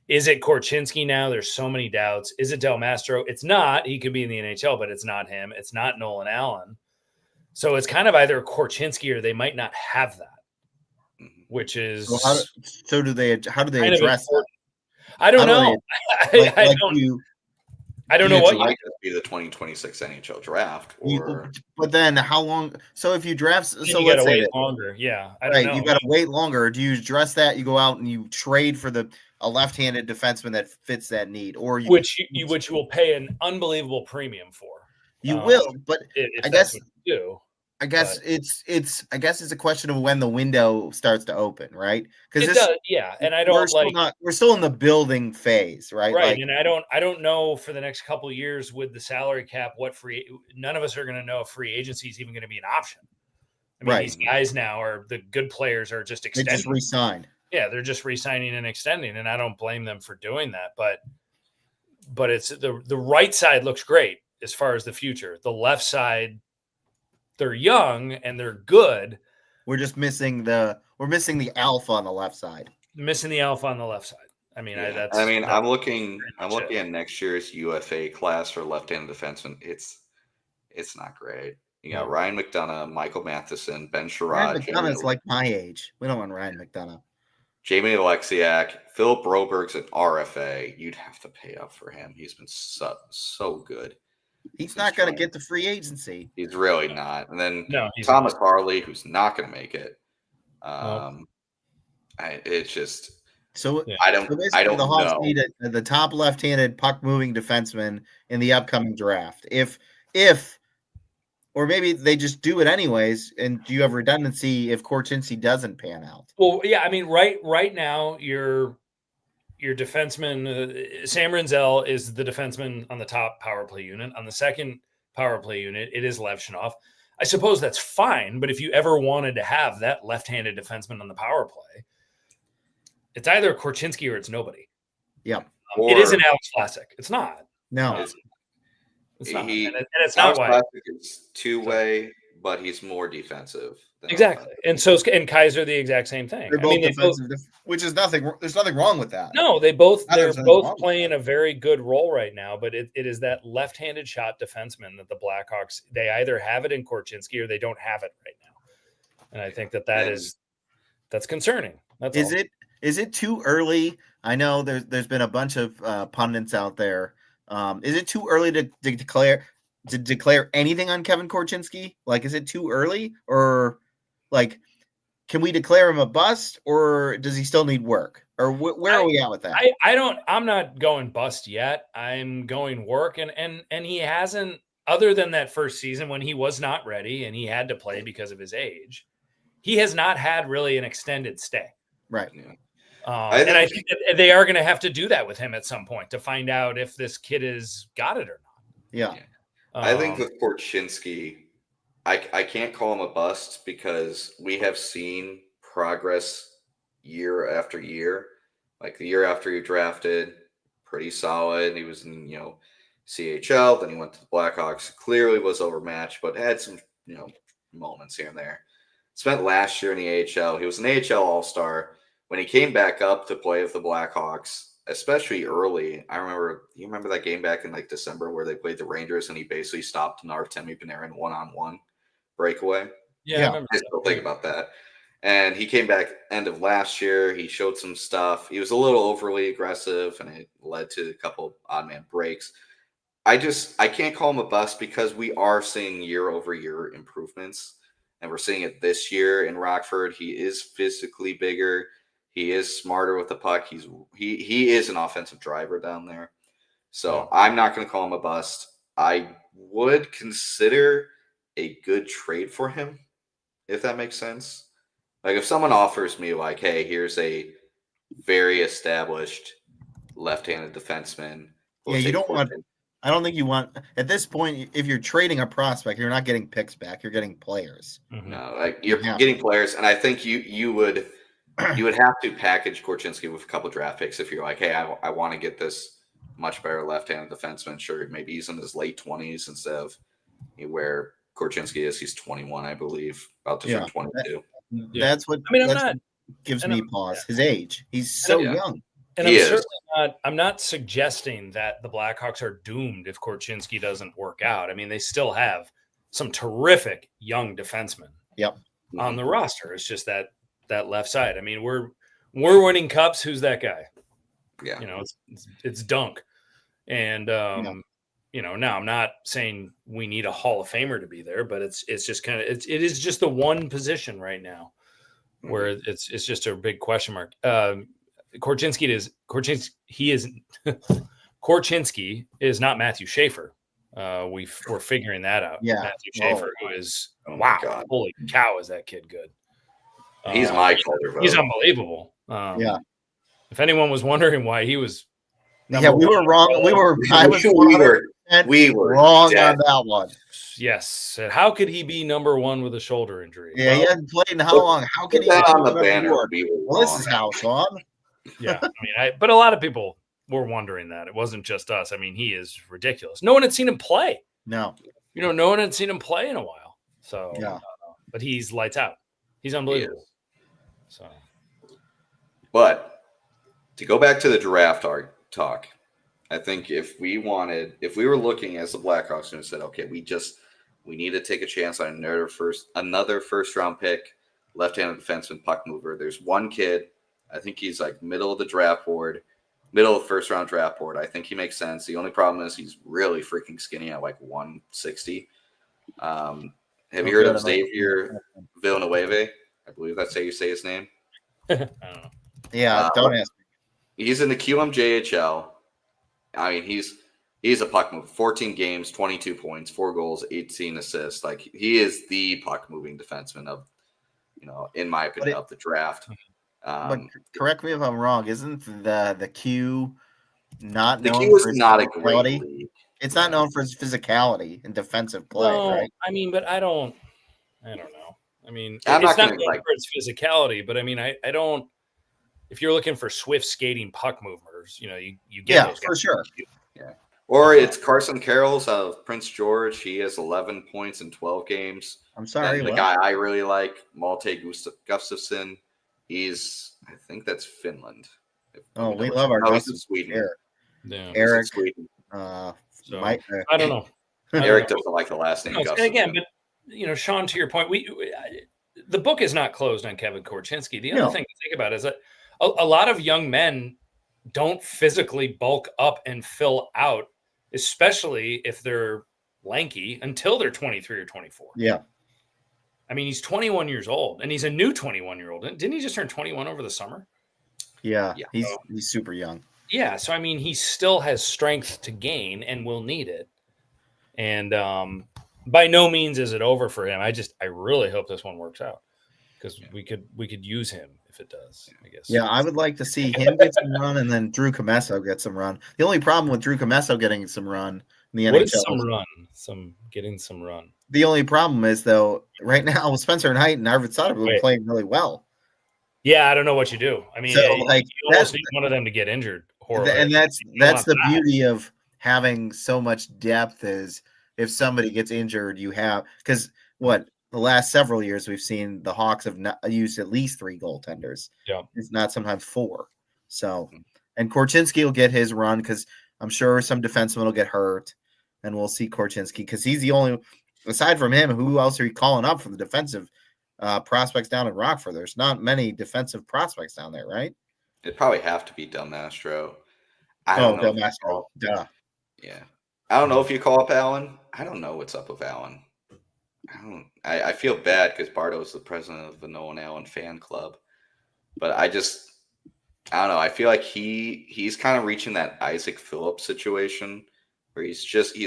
Is it Korchinski now? There's so many doubts. Is it Del Mastro? It's not. He could be in the NHL, but it's not him. It's not Nolan Allen. So it's kind of either Korchinski or they might not have that, which is how do they address that? I don't know. I don't know what might be the 2026 NHL draft. But then how long? So if you draft, so you got to wait longer. Yeah, I don't know. You got to wait longer. Do you address that? You go out and you trade for a left-handed defenseman that fits that need, or which you will pay an unbelievable premium for. You will, but I guess you do. I guess it's a question of when the window starts to open, right? Because yeah. And I don't we're still in the building phase, right? Right. And I don't know for the next couple of years with the salary cap, none of us are going to know if free agency is even going to be an option. I mean, these guys now are the good players are just extending. They just re-signed. Yeah, they're just re-signing and extending, and I don't blame them for doing that. But it's the right side looks great as far as the future. The left side, they're young and they're good. We're just missing the alpha on the left side. Missing the alpha on the left side. I mean, I'm looking at next year's UFA class for left-handed defenseman. It's not great. You got Ryan McDonough, Michael Matheson, Ben Sherrod. Ryan McDonough's like my age. We don't want Ryan McDonough. Jamie Alexiak, Philip Broberg's an RFA. You'd have to pay up for him. He's been so good. He's not going to get the free agency. He's really not. And then Thomas Harley, who's not going to make it. It's just I don't the Hawks know. Need the top left-handed puck-moving defenseman in the upcoming draft. If or maybe they just do it anyways, and do you have redundancy if Korchinski doesn't pan out? Well, yeah, I mean, right now your defenseman Sam Rinzel is the defenseman on the top power play unit. On the second power play unit, it is Levshunov. I suppose that's fine, but if you ever wanted to have that left-handed defenseman on the power play, it's either Korchinski or it's nobody. Yeah, it isn't Alex Vlasic. It's not. No. It's not. And it's not why. It's two-way, but he's more defensive. Exactly. And Kaiser the exact same thing. They're both defensive, which is nothing. There's nothing wrong with that. No, they're both playing a very good role right now, but it is that left-handed shot defenseman that the Blackhawks, they either have it in Korchinski or they don't have it right now. And I think that's concerning. Is it too early? I know there's been a bunch of pundits out there. Is it too early to declare anything on Kevin Korchinski? Like, is it too early, or like, can we declare him a bust, or does he still need work, or where are we at with that? I'm not going bust yet. I'm going work, and he hasn't, other than that first season when he was not ready and he had to play because of his age, he has not had really an extended stay. Right. Yeah. I think that they are going to have to do that with him at some point to find out if this kid has got it or not. Yeah. I think with Korchinski, I can't call him a bust because we have seen progress year after year. Like the year after he drafted, pretty solid. He was in, CHL, then he went to the Blackhawks. Clearly was overmatched, but had some, moments here and there. Spent last year in the AHL. He was an AHL All-Star. When he came back up to play with the Blackhawks, especially early, you remember that game back in like December where they played the Rangers and he basically stopped Artemi Panarin one-on-one breakaway? Yeah. I still think about that. And he came back end of last year. He showed some stuff. He was a little overly aggressive and it led to a couple odd man breaks. I can't call him a bust because we are seeing year over year improvements. And we're seeing it this year in Rockford. He is physically bigger. He is smarter with the puck. He is an offensive driver down there. So I'm not going to call him a bust. I would consider a good trade for him, if that makes sense. Like if someone offers me like, hey, here's a very established left-handed defenseman. You don't want I don't think you want at this point. If you're trading a prospect, you're not getting picks back. You're getting players. No, like you're getting players, and I think you would have to package Korchinski with a couple draft picks if you're like, hey, I want to get this much better left-handed defenseman. Sure, maybe he's in his late 20s instead of where Korchinski is. He's 21, I believe, about to turn 22. That's what gives me pause. His age. He's so young. And I'm certainly not. I'm not suggesting that the Blackhawks are doomed if Korchinski doesn't work out. I mean, they still have some terrific young defensemen. On the roster. It's just that left side. I mean, we're winning cups. Who's that guy? Yeah, it's Dunk. And now I'm not saying we need a Hall of Famer to be there, but it's just kind of it is just the one position right now where it's just a big question mark. Korchinski is not Matthew Schaefer. We're figuring that out. Matthew Schaefer, who is God. Holy cow, is that kid good? He's my color vote. He's unbelievable. If anyone was wondering why he was, we were wrong. We were wrong on that one. Yes. How could he be number one with a shoulder injury? Yeah, he hadn't played in how long? How could he be on the banner? This is how, Sean. Yeah, I mean, but a lot of people were wondering that. It wasn't just us. I mean, he is ridiculous. No one had seen him play. No. No one had seen him play in a while. So, but he's lights out. He's unbelievable. So, but to go back to the draft talk, I think if we were looking as the Blackhawks and said, okay, we need to take a chance on another first round pick, left-handed defenseman, puck mover. There's one kid. I think he's like middle of the first round draft board. I think he makes sense. The only problem is he's really freaking skinny at like 160. Have you heard of Xavier Villanueva? I believe that's how you say his name. I don't know. Yeah, don't ask me. He's in the QMJHL. I mean, he's a puck mover. 14 games, 22 points, 4 goals, 18 assists. Like he is the puck moving defenseman of, in my opinion, of the draft. But correct me if I'm wrong. Isn't the Q not known Q is for his not physicality? A great league. It's not known for his physicality and defensive play, right? I mean, but I don't know. I mean, it's not known for its physicality, but I mean, I don't. If you're looking for swift skating puck movers, you get those guys for sure. Yeah. Or it's Carson Carrolls out of Prince George. He has 11 points in 12 games. I'm sorry. And the guy I really like, Malte Gustafsson. I think that's Finland. We love our guys in Sweden. Eric. Sweden. I don't know. Eric doesn't like the last name. And again, but Sean, to your point, the book is not closed on Kevin Korchinski. The other thing to think about is that a lot of young men don't physically bulk up and fill out, especially if they're lanky, until they're 23 or 24. Yeah. I mean, he's 21 years old, and he's a new 21-year-old. Didn't he just turn 21 over the summer? Yeah. He's super young. Yeah. So, I mean, he still has strength to gain and will need it. And by no means is it over for him. I really hope this one works out because we could use him if it does, I guess. Yeah, I would like to see him get some run and then Drew Comesso get some run. The only problem with Drew Comesso getting some run in the NHL. What is getting some run? The only problem is, though, right now, Spencer Knight and Arvid Soderberg are playing really well. Yeah, I don't know what you do. I mean, you almost need one of them to get injured. And that's the beauty of having so much depth is if somebody gets injured, you have – because the last several years we've seen the Hawks have used at least 3 goaltenders. Yeah. It's not sometimes 4. So – and Korchinski will get his run because I'm sure some defensemen will get hurt, and we'll see Korchinski because he's the only – aside from him, who else are you calling up for the defensive prospects down in Rockford? There's not many defensive prospects down there, right? It'd probably have to be Del Mastro. Del Mastro. Duh. Yeah. I don't know if you call up Allen. I don't know what's up with Allen. I feel bad because Barto's the president of the Nolan Allen fan club. But I don't know. I feel like he's kind of reaching that Isaac Phillips situation where he's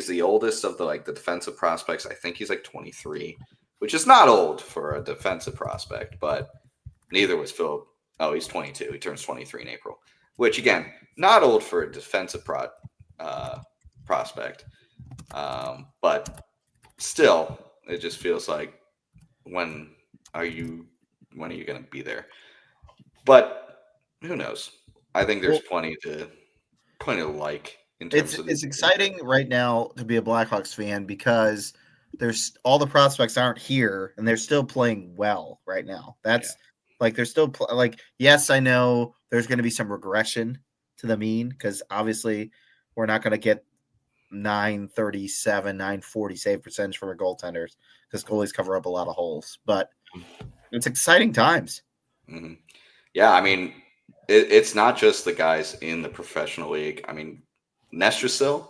the oldest of the defensive prospects. I think he's like 23, which is not old for a defensive prospect, but neither was Philip. Oh, he's 22. He turns 23 in April, which again, not old for a defensive prospect. But still, it just feels like when are you going to be there? But who knows? I think there's plenty to like in terms of it's exciting right now to be a Blackhawks fan because there's all the prospects aren't here and they're still playing well right now. That's like they're still like, yes, I know there's going to be some regression to the mean because obviously we're not going to get 937, 940 save percentage from our goaltenders because goalies cover up a lot of holes. But it's exciting times. Mm-hmm. Yeah, I mean, it's not just the guys in the professional league. I mean, Nestrasil.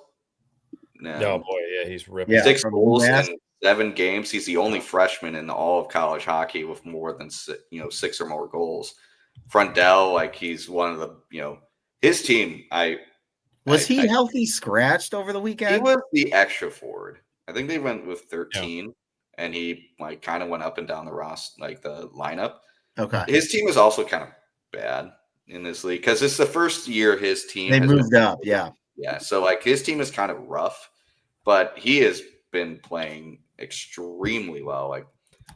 Oh boy, yeah, he's ripping. 6 goals in 7 games. He's the only freshman in all of college hockey with more than 6 or more goals. Frondell, like he's one of the his team. Was he healthy scratched over the weekend? He was the extra forward. I think they went with 13, and he like kind of went up and down the roster, like the lineup. Okay, his team is also kind of bad in this league because it's the first year his team they moved up. Yeah. So like his team is kind of rough, but he has been playing extremely well. Like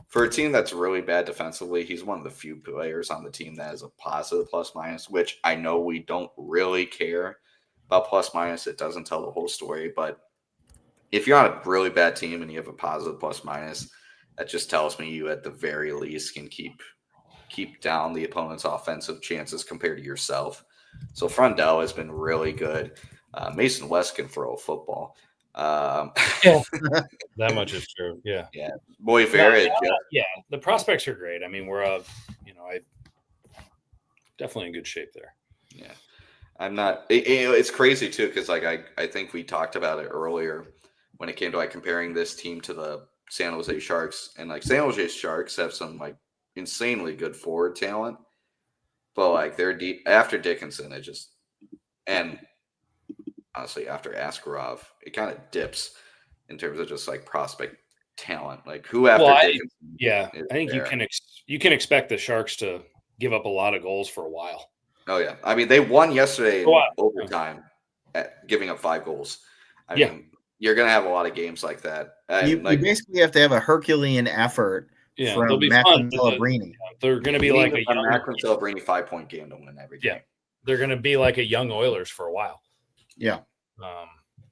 for a team that's really bad defensively, he's one of the few players on the team that has a positive plus minus, which I know we don't really care about plus minus. It doesn't tell the whole story, but if you're on a really bad team and you have a positive plus minus, that just tells me you at the very least can keep down the opponent's offensive chances compared to yourself. So Frondell has been really good. Mason West can throw a football. That much is true. Yeah. Yeah. Boy, Vera. Yeah. The prospects are great. I mean, we're definitely in good shape there. Yeah. I'm not. It's crazy too because like I think we talked about it earlier when it came to like comparing this team to the San Jose Sharks, and like San Jose Sharks have some like insanely good forward talent, but like they're deep after Dickinson. It just and honestly after Askarov, it kind of dips in terms of just like prospect talent. Like who after Dickinson? I think you can expect the Sharks to give up a lot of goals for a while. Oh yeah, I mean they won yesterday in overtime, at giving up 5 goals. I mean you're gonna have a lot of games like that. You basically have to have a Herculean effort. Yeah, from they'll be Macklin fun. Celebrini. They're going to be like a young Macklin Celebrini 5-point game to win every game. Yeah, they're going to be like a young Oilers for a while. Yeah,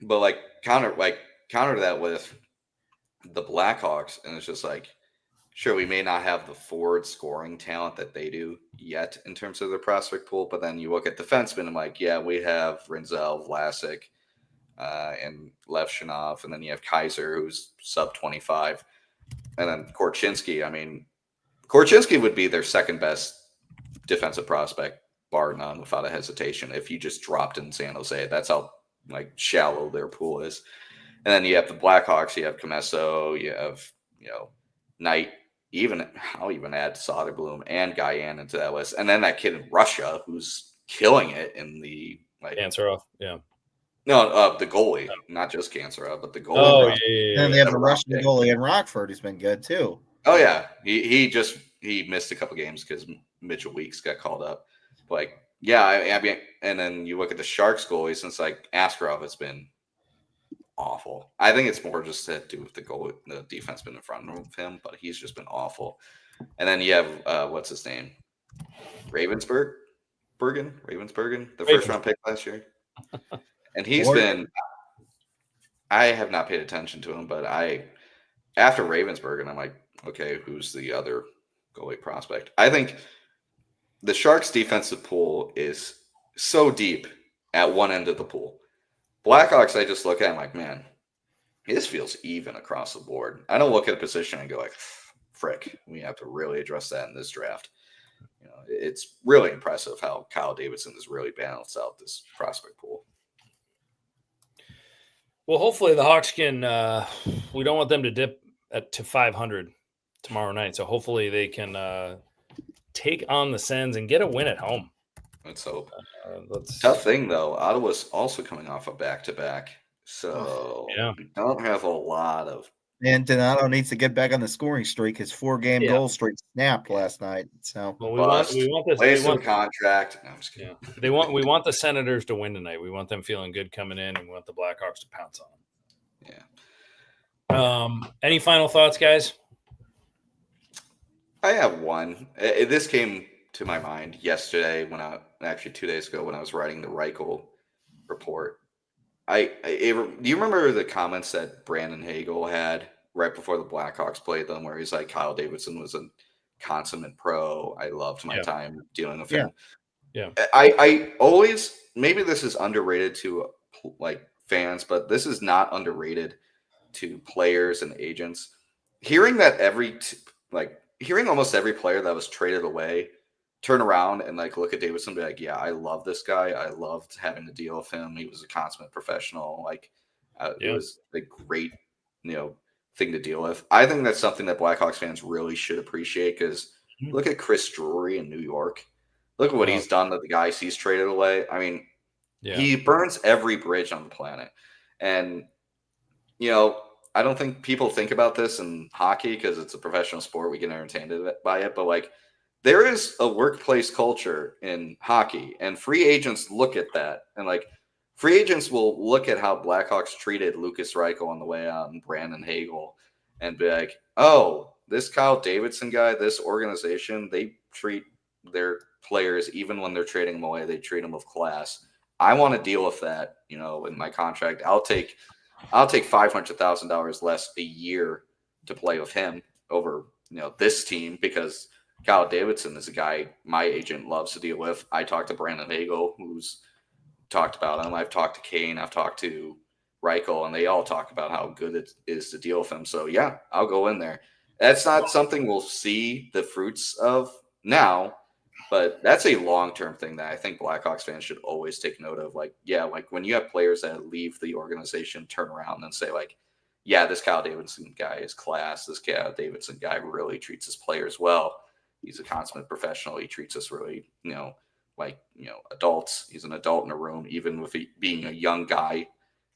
but like counter that with the Blackhawks, and it's just like, sure, we may not have the forward scoring talent that they do yet in terms of their prospect pool, but then you look at defensemen and like, yeah, we have Rinzel, Vlasic, and Levshinov, and then you have Kaiser, who's sub 25. And then Korchinski. I mean, Korchinski would be their second best defensive prospect, bar none, without a hesitation. If you just dropped in San Jose, that's how like shallow their pool is. And then you have the Blackhawks. You have Comesso. You have Knight. I'll even add Soderblom and Guyan into that list. And then that kid in Russia who's killing it in the like Kanserov. Yeah. No, the goalie, not just Kanserov, but the goalie. Oh, yeah. And they have a Russian goalie in Rockford who's been good too. Oh yeah, he missed a couple games because Mitchell Weeks got called up. But like, yeah, I mean, and then you look at the Sharks goalie since like Askarov has been awful. I think it's more just to do with the goal, the defenseman in front of him, but he's just been awful. And then you have what's his name, Ravensburgen, the first round pick last year. And he's been – I have not paid attention to him, but after Ravensburgen, I'm like, okay, who's the other goalie prospect? I think the Sharks' defensive pool is so deep at one end of the pool. Blackhawks, I just look at and like, man, this feels even across the board. I don't look at a position and go like, frick, we have to really address that in this draft. It's really impressive how Kyle Davidson has really balanced out this prospect pool. Well, hopefully the Hawks can we don't want them to dip to 500 tomorrow night. So hopefully they can take on the Sens and get a win at home. Let's hope. Tough thing, though. Ottawa's also coming off a back-to-back. So we don't have a lot of And Donato needs to get back on the scoring streak. His 4-game goal streak snapped last night. So well, we want this. We want contract. No, I'm just kidding. Yeah, we want the Senators to win tonight. We want them feeling good coming in, and we want the Blackhawks to pounce on them. Yeah. Any final thoughts, guys? I have one. This came to my mind yesterday actually 2 days ago when I was writing the Reichel report. Do you remember the comments that Brandon Hagel had right before the Blackhawks played them, where he's like, Kyle Davidson was a consummate pro. I loved my time dealing with him. Yeah. I always, maybe this is underrated to like fans, but this is not underrated to players and agents. Hearing that hearing almost every player that was traded away turn around and like look at Davidson and be like, yeah, I love this guy. I loved having to deal with him. He was a consummate professional. Like it was a great, thing to deal with. I think that's something that Blackhawks fans really should appreciate, because look at Chris Drury in New York. Look at what he's done to the guys he's traded away. I mean, he burns every bridge on the planet. And, I don't think people think about this in hockey because it's a professional sport. We get entertained by it. But, like, there is a workplace culture in hockey, and free agents look at that. And, like, free agents will look at how Blackhawks treated Lukas Reichel on the way out and Brandon Hagel and be like, oh, this Kyle Davidson guy, this organization, they treat their players, even when they're trading them away, they treat them with class. I want to deal with that, in my contract. I'll take $500,000 less a year to play with him over, this team, because Kyle Davidson is a guy my agent loves to deal with. I talked to Brandon Hagel, who's talked about him. I've talked to Kane. I've talked to Reichel, and they all talk about how good it is to deal with him. So, yeah, I'll go in there. That's not something we'll see the fruits of now, but that's a long-term thing that I think Blackhawks fans should always take note of. Like, like when you have players that leave the organization, turn around and say, like, yeah, this Kyle Davidson guy is class. This Kyle Davidson guy really treats his players well. He's a consummate professional. He treats us really, adults. He's an adult in a room, even with being a young guy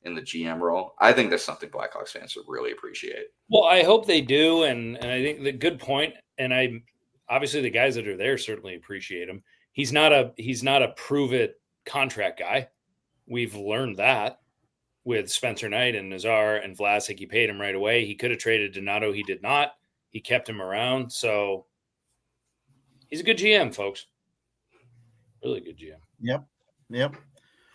in the GM role. I think that's something Blackhawks fans would really appreciate. Well, I hope they do, and I think the good point, and obviously the guys that are there certainly appreciate him. He's not a prove it contract guy. We've learned that with Spencer Knight and Nazar and Vlasic. He paid him right away. He could have traded Donato. He did not. He kept him around. So he's a good GM, folks. Really good GM. Yep.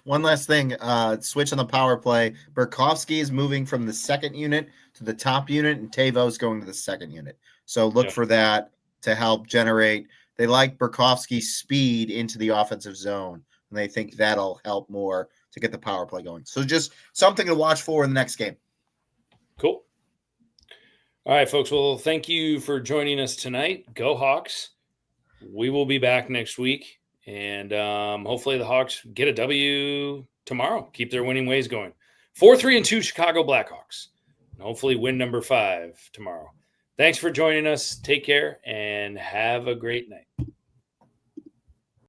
One last thing, switch on the power play. Burakovsky is moving from the second unit to the top unit, and Tavo's going to the second unit. So look for that to help generate. They like Burakovsky's speed into the offensive zone, and they think that'll help more to get the power play going. So just something to watch for in the next game. Cool. All right, folks. Well, thank you for joining us tonight. Go Hawks. We will be back next week. And hopefully the Hawks get a W tomorrow. Keep their winning ways going. 4-3-2 Chicago Blackhawks. And hopefully win number 5 tomorrow. Thanks for joining us. Take care and have a great night.